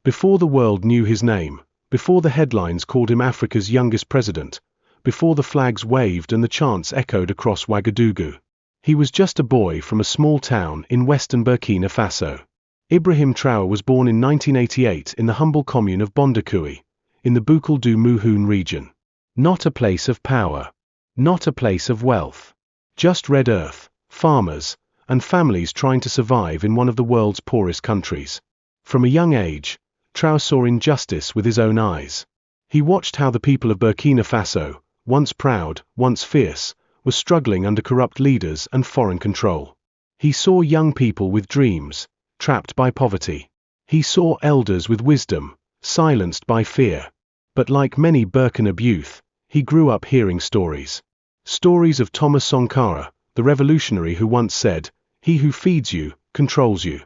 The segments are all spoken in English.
Before the world knew his name, before the headlines called him Africa's youngest president, before the flags waved and the chants echoed across Ouagadougou, he was just a boy from a small town in western Burkina Faso. Ibrahim Traoré was born in 1988 in the humble commune of Bondakouy, in the Boucle du Mouhoun region. Not a place of power. Not a place of wealth. Just red earth, farmers, and families trying to survive in one of the world's poorest countries. From a young age, Traoré saw injustice with his own eyes. He watched how the people of Burkina Faso, once proud, once fierce, were struggling under corrupt leaders and foreign control. He saw young people with dreams, trapped by poverty. He saw elders with wisdom, silenced by fear. But like many Burkina youth, he grew up hearing stories. Stories of Thomas Sankara, the revolutionary who once said, "He who feeds you, controls you."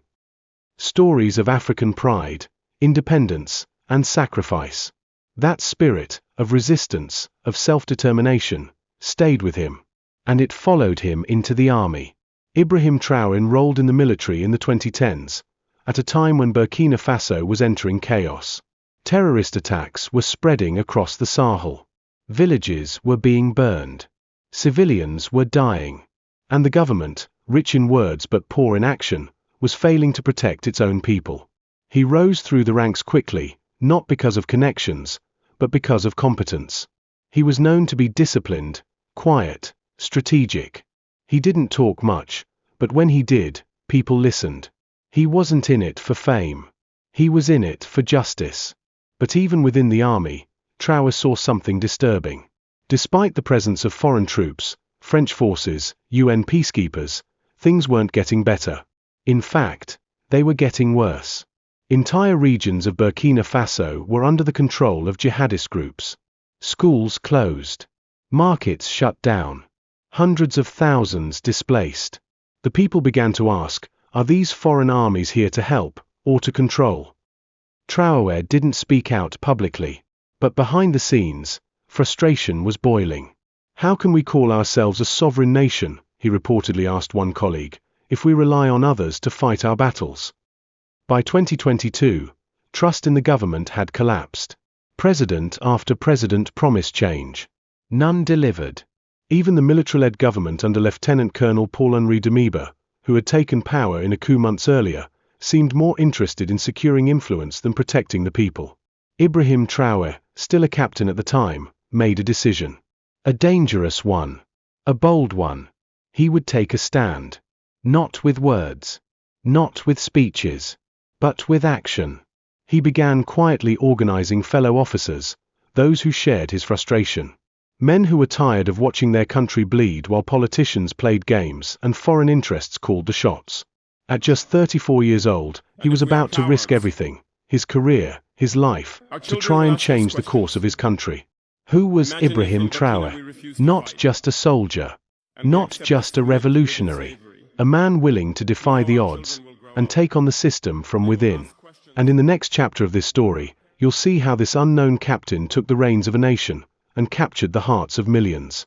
Stories of African pride, independence, and sacrifice. That spirit, of resistance, of self-determination, stayed with him. And it followed him into the army. Ibrahim Traoré enrolled in the military in the 2010s, at a time when Burkina Faso was entering chaos. Terrorist attacks were spreading across the Sahel. Villages were being burned. Civilians were dying. And the government, rich in words but poor in action, was failing to protect its own people. He rose through the ranks quickly, not because of connections, but because of competence. He was known to be disciplined, quiet, strategic. He didn't talk much, but when he did, people listened. He wasn't in it for fame. He was in it for justice. But even within the army, Traoré saw something disturbing. Despite the presence of foreign troops, French forces, UN peacekeepers, things weren't getting better. In fact, they were getting worse. Entire regions of Burkina Faso were under the control of jihadist groups. Schools closed. Markets shut down. Hundreds of thousands displaced. The people began to ask, are these foreign armies here to help, or to control? Traoré didn't speak out publicly, but behind the scenes, frustration was boiling. How can we call ourselves a sovereign nation, he reportedly asked one colleague, if we rely on others to fight our battles? By 2022, trust in the government had collapsed. President after president promised change. None delivered. Even the military-led government under Lieutenant Colonel Paul-Henri Damiba, who had taken power in a coup months earlier, seemed more interested in securing influence than protecting the people. Ibrahim Traoré, still a captain at the time, made a decision. A dangerous one. A bold one. He would take a stand. Not with words. Not with speeches. But with action. He began quietly organizing fellow officers, those who shared his frustration. Men who were tired of watching their country bleed while politicians played games and foreign interests called the shots. At just 34 years old, he was about to risk everything, his career, his life, to try and change the course of his country. Who was Ibrahim Traoré? Not just a soldier. Not just a revolutionary. A man willing to defy the odds and take on the system from within. And in the next chapter of this story, you'll see how this unknown captain took the reins of a nation and captured the hearts of millions.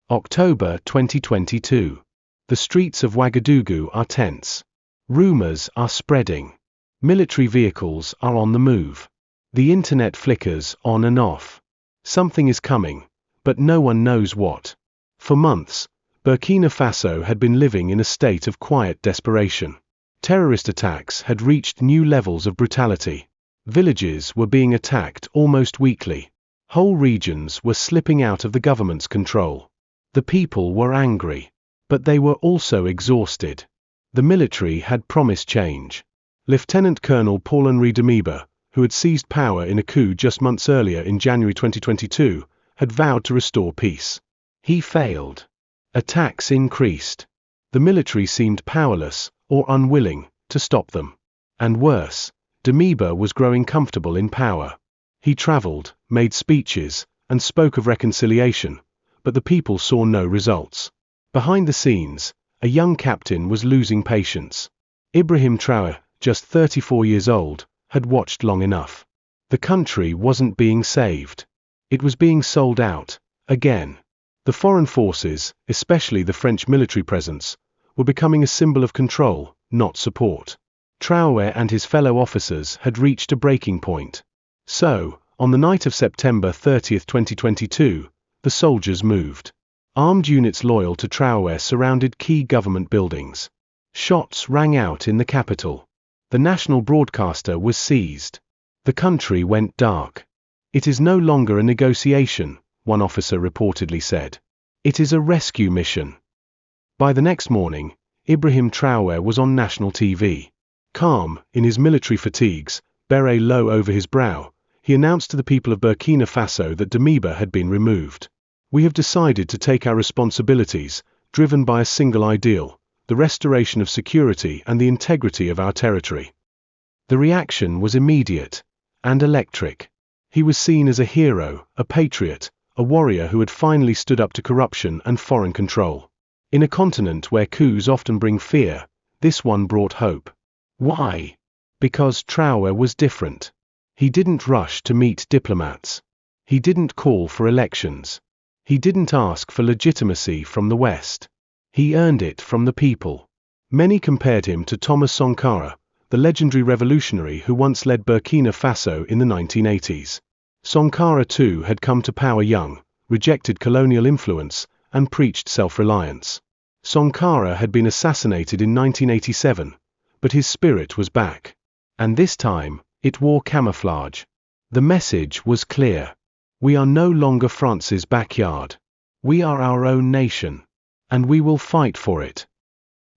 October 2022. The streets of Ouagadougou are tense. Rumors are spreading. Military vehicles are on the move. The internet flickers on and off. Something is coming, but no one knows what. For months, Burkina Faso had been living in a state of quiet desperation. Terrorist attacks had reached new levels of brutality. Villages were being attacked almost weekly. Whole regions were slipping out of the government's control. The people were angry, but they were also exhausted. The military had promised change. Lieutenant Colonel Paul-Henri Damiba, who had seized power in a coup just months earlier in January 2022, had vowed to restore peace. He failed. Attacks increased. The military seemed powerless, or unwilling, to stop them. And worse, Damiba was growing comfortable in power. He traveled, made speeches, and spoke of reconciliation, but the people saw no results. Behind the scenes, a young captain was losing patience. Ibrahim Traoré, just 34 years old, had watched long enough. The country wasn't being saved. It was being sold out, again. The foreign forces, especially the French military presence, were becoming a symbol of control, not support. Traoré and his fellow officers had reached a breaking point. So, on the night of September 30, 2022, the soldiers moved. Armed units loyal to Traoré surrounded key government buildings. Shots rang out in the capital. The national broadcaster was seized. The country went dark. "It is no longer a negotiation," one officer reportedly said. "It is a rescue mission." By the next morning, Ibrahim Traoré was on national TV. Calm, in his military fatigues, beret low over his brow, he announced to the people of Burkina Faso that Damiba had been removed. "We have decided to take our responsibilities, driven by a single ideal, the restoration of security and the integrity of our territory." The reaction was immediate and electric. He was seen as a hero, a patriot, a warrior who had finally stood up to corruption and foreign control. In a continent where coups often bring fear, this one brought hope. Why? Because Traoré was different. He didn't rush to meet diplomats. He didn't call for elections. He didn't ask for legitimacy from the West. He earned it from the people. Many compared him to Thomas Sankara, the legendary revolutionary who once led Burkina Faso in the 1980s. Sankara too had come to power young, rejected colonial influence, and preached self-reliance. Sankara had been assassinated in 1987, but his spirit was back. And this time, it wore camouflage. The message was clear. We are no longer France's backyard. We are our own nation. And we will fight for it.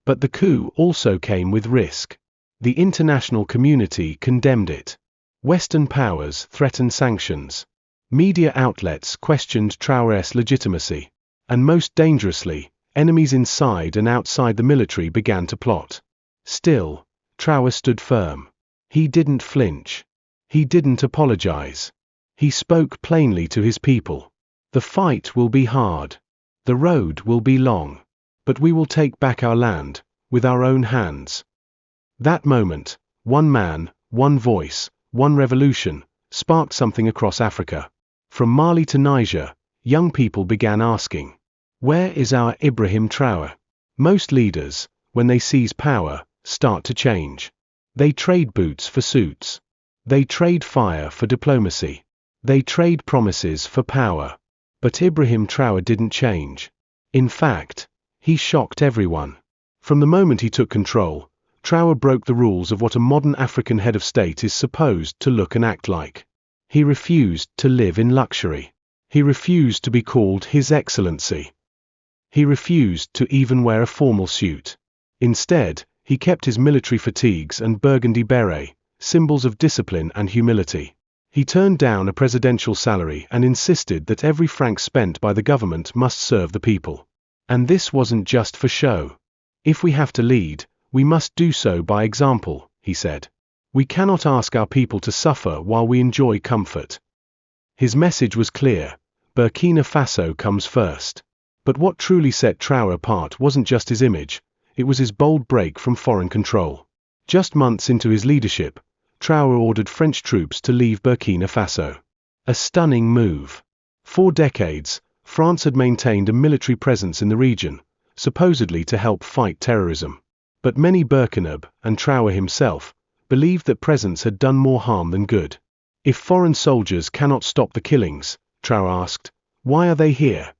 But the coup also came with risk. The international community condemned it. Western powers threatened sanctions. Media outlets questioned Traoré's legitimacy. And most dangerously, enemies inside and outside the military began to plot. Still, Traoré stood firm. He didn't flinch. He didn't apologize. He spoke plainly to his people. "The fight will be hard. The road will be long. But we will take back our land, with our own hands." That moment, one man, one voice, one revolution, sparked something across Africa. From Mali to Niger, young people began asking, "Where is our Ibrahim Traoré?" Most leaders, when they seize power, start to change. They trade boots for suits. They trade fire for diplomacy. They trade promises for power. But Ibrahim Traoré didn't change. In fact, he shocked everyone. From the moment he took control, Traoré broke the rules of what a modern African head of state is supposed to look and act like. He refused to live in luxury. He refused to be called His Excellency. He refused to even wear a formal suit. Instead, he kept his military fatigues and burgundy beret, symbols of discipline and humility. He turned down a presidential salary and insisted that every franc spent by the government must serve the people. And this wasn't just for show. "If we have to lead, we must do so by example," he said. "We cannot ask our people to suffer while we enjoy comfort." His message was clear: Burkina Faso comes first. But what truly set Traoré apart wasn't just his image, it was his bold break from foreign control. Just months into his leadership, Traoré ordered French troops to leave Burkina Faso. A stunning move. For decades, France had maintained a military presence in the region, supposedly to help fight terrorism. But many Burkinab, and Traoré himself, believed that presence had done more harm than good. "If foreign soldiers cannot stop the killings," Traoré asked, "why are they here?"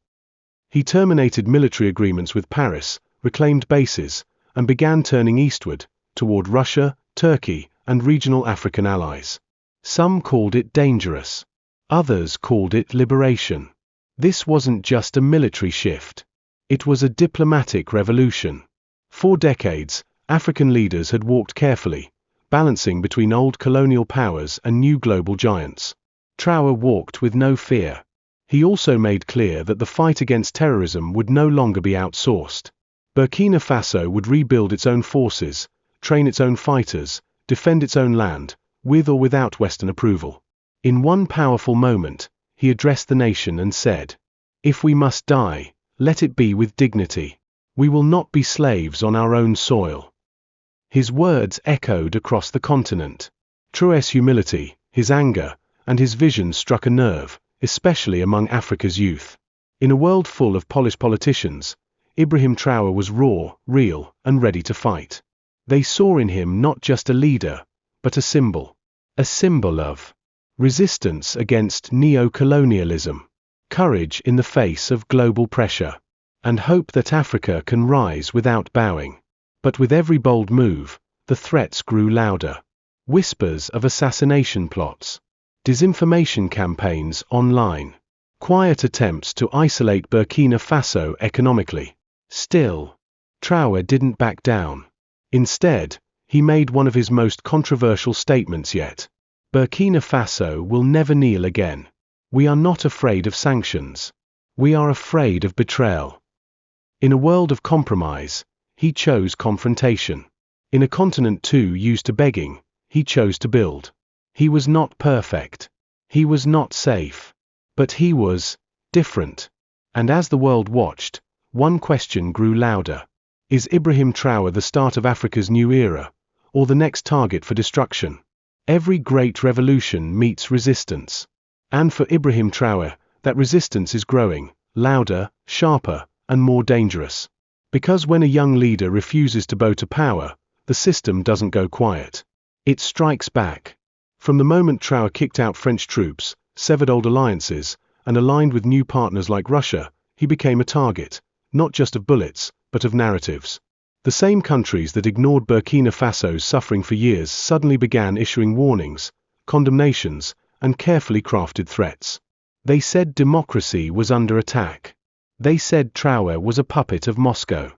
He terminated military agreements with Paris, reclaimed bases, and began turning eastward, toward Russia, Turkey, and regional African allies. Some called it dangerous. Others called it liberation. This wasn't just a military shift. It was a diplomatic revolution. For decades, African leaders had walked carefully, balancing between old colonial powers and new global giants. Traoré walked with no fear. He also made clear that the fight against terrorism would no longer be outsourced. Burkina Faso would rebuild its own forces, train its own fighters, defend its own land, with or without Western approval. In one powerful moment, he addressed the nation and said, "If we must die, let it be with dignity. We will not be slaves on our own soil." His words echoed across the continent. Traoré's humility, his anger, and his vision struck a nerve, especially among Africa's youth. In a world full of polished politicians, Ibrahim Traoré was raw, real, and ready to fight. They saw in him not just a leader, but a symbol of resistance against neo-colonialism, courage in the face of global pressure, and hope that Africa can rise without bowing. But with every bold move, the threats grew louder. Whispers of assassination plots, disinformation campaigns online, quiet attempts to isolate Burkina Faso economically. Still, Traoré didn't back down. Instead, he made one of his most controversial statements yet. Burkina Faso will never kneel again. We are not afraid of sanctions. We are afraid of betrayal. In a world of compromise, he chose confrontation. In a continent too used to begging, he chose to build. He was not perfect. He was not safe. But he was different. And as the world watched, one question grew louder. Is Ibrahim Traoré the start of Africa's new era, or the next target for destruction? Every great revolution meets resistance. And for Ibrahim Traoré, that resistance is growing, louder, sharper, and more dangerous. Because when a young leader refuses to bow to power, the system doesn't go quiet. It strikes back. From the moment Traoré kicked out French troops, severed old alliances, and aligned with new partners like Russia, he became a target, not just of bullets, but of narratives. The same countries that ignored Burkina Faso's suffering for years suddenly began issuing warnings, condemnations, and carefully crafted threats. They said democracy was under attack. They said Traoré was a puppet of Moscow.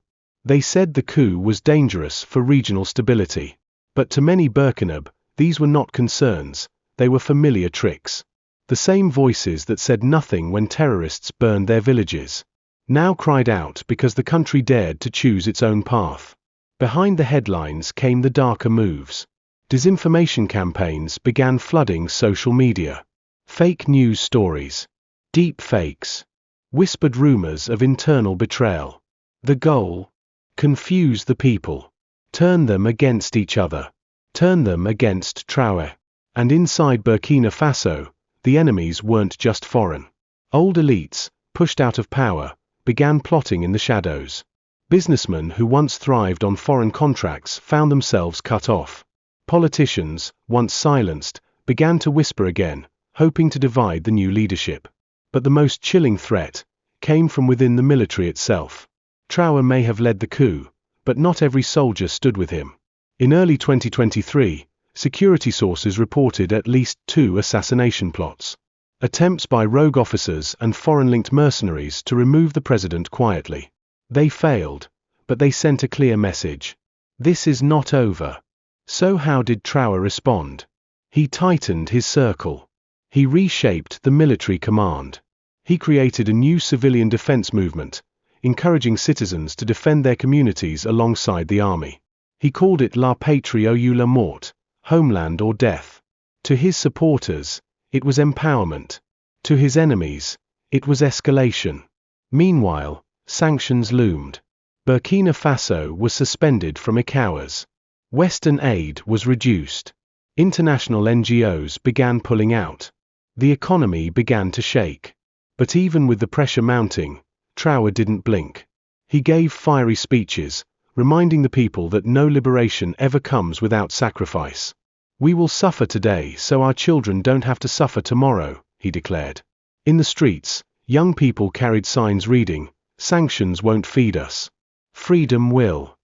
They said the coup was dangerous for regional stability. But to many Burkinab, these were not concerns, they were familiar tricks. The same voices that said nothing when terrorists burned their villages now cried out because the country dared to choose its own path. Behind the headlines came the darker moves. Disinformation campaigns began flooding social media. Fake news stories, deep fakes, whispered rumors of internal betrayal. The goal? Confuse the people. Turn them against each other. Turn them against Traoré. And inside Burkina Faso, the enemies weren't just foreign. Old elites, pushed out of power, began plotting in the shadows. Businessmen who once thrived on foreign contracts found themselves cut off. Politicians, once silenced, began to whisper again, hoping to divide the new leadership. But the most chilling threat came from within the military itself. Traoré may have led the coup, but not every soldier stood with him. In early 2023, security sources reported at least 2 assassination plots. Attempts by rogue officers and foreign-linked mercenaries to remove the president quietly. They failed, but they sent a clear message. This is not over. So how did Traoré respond? He tightened his circle. He reshaped the military command. He created a new civilian defense movement, encouraging citizens to defend their communities alongside the army. He called it La Patrie ou la Mort, homeland or death. To his supporters, it was empowerment. To his enemies, it was escalation. Meanwhile, sanctions loomed. Burkina Faso was suspended from ECOWAS. Western aid was reduced. International NGOs began pulling out. The economy began to shake. But even with the pressure mounting, Traoré didn't blink. He gave fiery speeches, reminding the people that no liberation ever comes without sacrifice. We will suffer today so our children don't have to suffer tomorrow, he declared. In the streets, young people carried signs reading, "Sanctions won't feed us. Freedom will."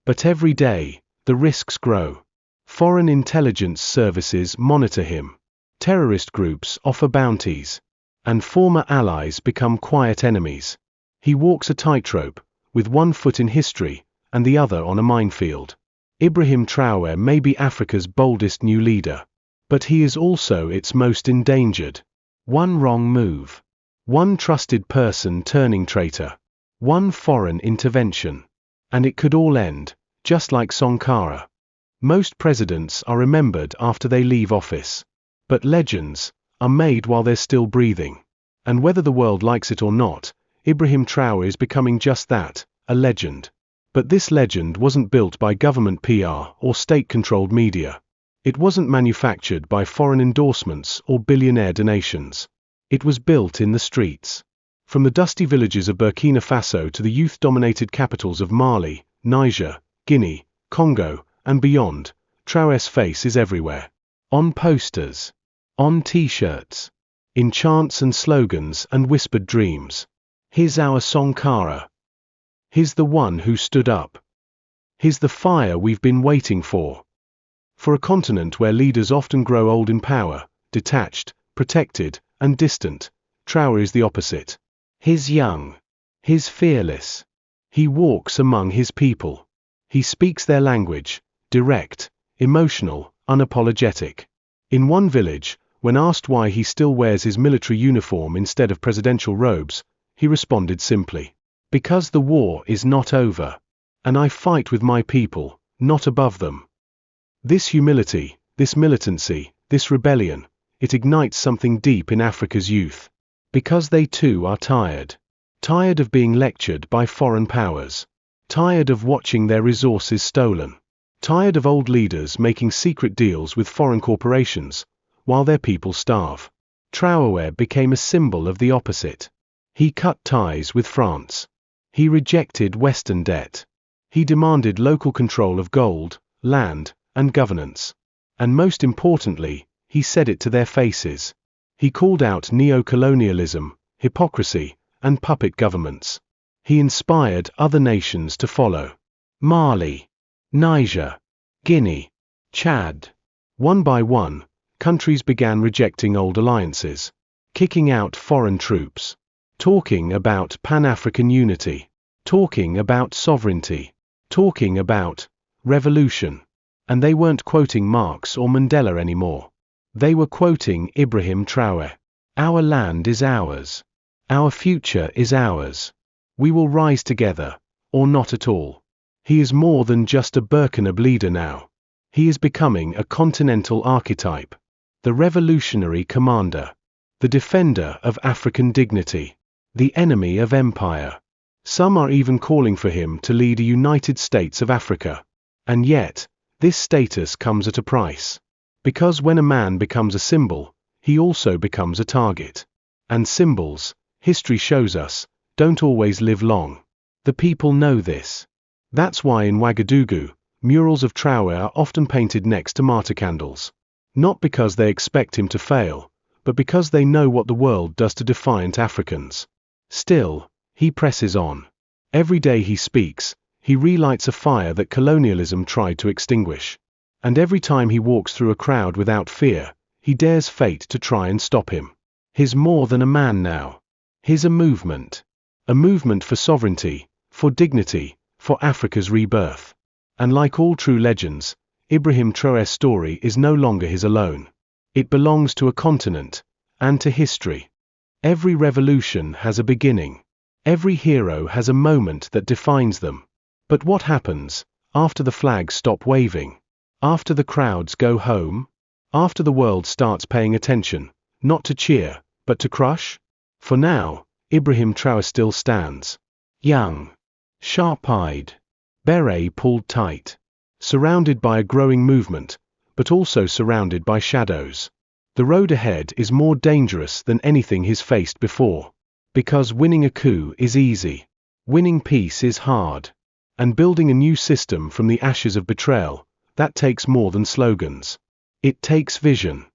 But every day, the risks grow. Foreign intelligence services monitor him. Terrorist groups offer bounties. And former allies become quiet enemies. He walks a tightrope, with one foot in history, and the other on a minefield. Ibrahim Traoré may be Africa's boldest new leader, but he is also its most endangered. One wrong move. One trusted person turning traitor. One foreign intervention. And it could all end, just like Sankara. Most presidents are remembered after they leave office. But legends are made while they're still breathing. And whether the world likes it or not, Ibrahim Traoré is becoming just that, a legend. But this legend wasn't built by government PR or state-controlled media. It wasn't manufactured by foreign endorsements or billionaire donations. It was built in the streets. From the dusty villages of Burkina Faso to the youth-dominated capitals of Mali, Niger, Guinea, Congo, and beyond, Traoré's face is everywhere. On posters, on t-shirts, in chants and slogans and whispered dreams. He's our Sankara. He's the one who stood up. He's the fire we've been waiting for. For a continent where leaders often grow old in power, detached, protected, and distant, Traoré is the opposite. He's young. He's fearless. He walks among his people. He speaks their language, direct, emotional, unapologetic. In one village, when asked why he still wears his military uniform instead of presidential robes, he responded simply, "Because the war is not over, and I fight with my people, not above them." This humility, this militancy, this rebellion, it ignites something deep in Africa's youth. Because they too are tired. Tired of being lectured by foreign powers. Tired of watching their resources stolen. Tired of old leaders making secret deals with foreign corporations, while their people starve. Traoré became a symbol of the opposite. He cut ties with France. He rejected Western debt. He demanded local control of gold, land, and governance. And most importantly, he said it to their faces. He called out neo-colonialism, hypocrisy, and puppet governments. He inspired other nations to follow. Mali, Niger, Guinea, Chad. One by one, countries began rejecting old alliances, kicking out foreign troops, talking about Pan-African unity, talking about sovereignty, talking about revolution. And they weren't quoting Marx or Mandela anymore. They were quoting Ibrahim Traoré. Our land is ours. Our future is ours. We will rise together, or not at all. He is more than just a Burkinab leader now. He is becoming a continental archetype. The revolutionary commander. The defender of African dignity. The enemy of empire. Some are even calling for him to lead a United States of Africa. And yet, this status comes at a price. Because when a man becomes a symbol, he also becomes a target. And symbols, history shows us, don't always live long. The people know this. That's why in Ouagadougou, murals of Traoré are often painted next to martyr candles. Not because they expect him to fail, but because they know what the world does to defiant Africans. Still, he presses on. Every day he speaks, he relights a fire that colonialism tried to extinguish. And every time he walks through a crowd without fear, he dares fate to try and stop him. He's more than a man now. He's a movement. A movement for sovereignty, for dignity, for Africa's rebirth. And like all true legends, Ibrahim Traoré's story is no longer his alone. It belongs to a continent, and to history. Every revolution has a beginning. Every hero has a moment that defines them. But what happens after the flags stop waving? After the crowds go home? After the world starts paying attention, not to cheer, but to crush? For now, Ibrahim Traoré still stands. Young, sharp-eyed, beret pulled tight, surrounded by a growing movement, but also surrounded by shadows. The road ahead is more dangerous than anything he's faced before. Because winning a coup is easy. Winning peace is hard. And building a new system from the ashes of betrayal, that takes more than slogans. It takes vision,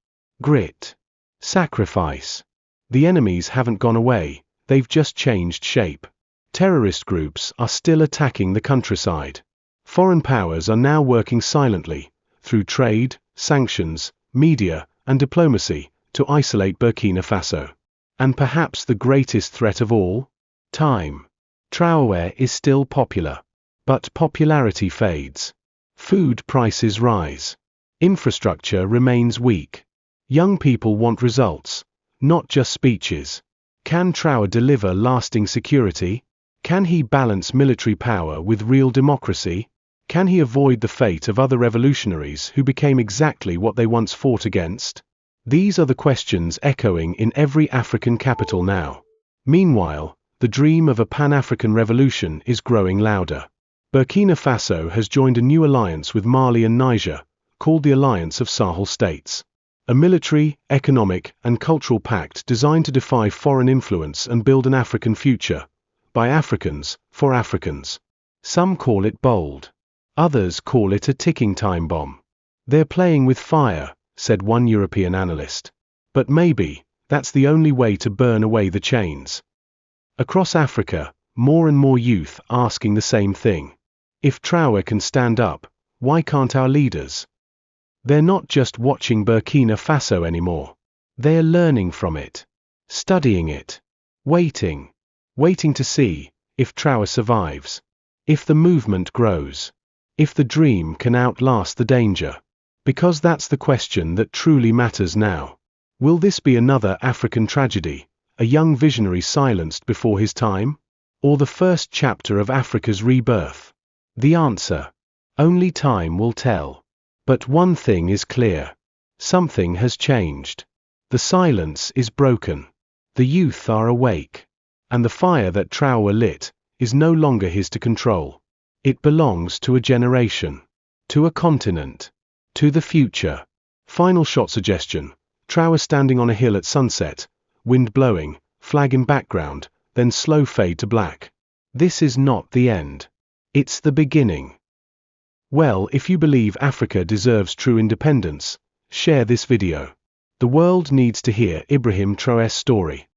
grit, sacrifice. The enemies haven't gone away, they've just changed shape. Terrorist groups are still attacking the countryside. Foreign powers are now working silently, through trade, sanctions, media, and diplomacy, to isolate Burkina Faso. And perhaps the greatest threat of all? Time. Traoré is still popular. But popularity fades. Food prices rise. Infrastructure remains weak. Young people want results, not just speeches. Can Traoré deliver lasting security? Can he balance military power with real democracy? Can he avoid the fate of other revolutionaries who became exactly what they once fought against? These are the questions echoing in every African capital now. Meanwhile, the dream of a Pan-African revolution is growing louder. Burkina Faso has joined a new alliance with Mali and Niger, called the Alliance of Sahel States. A military, economic, and cultural pact designed to defy foreign influence and build an African future. By Africans, for Africans. Some call it bold. Others call it a ticking time bomb. They're playing with fire, said one European analyst. But maybe that's the only way to burn away the chains. Across Africa, more and more youth asking the same thing. If Traoré can stand up, why can't our leaders? They're not just watching Burkina Faso anymore. They're learning from it, studying it, waiting to see if Traoré survives, if the movement grows, if the dream can outlast the danger. Because that's the question that truly matters now. Will this be another African tragedy, a young visionary silenced before his time? Or the first chapter of Africa's rebirth? The answer: only time will tell. But one thing is clear. Something has changed. The silence is broken. The youth are awake. And the fire that Traoré lit is no longer his to control. It belongs to a generation, to a continent, to the future. Final shot suggestion: Traoré standing on a hill at sunset, wind blowing, flag in background, then slow fade to black. This is not the end. It's the beginning. Well, if you believe Africa deserves true independence, share this video. The world needs to hear Ibrahim Traoré's story.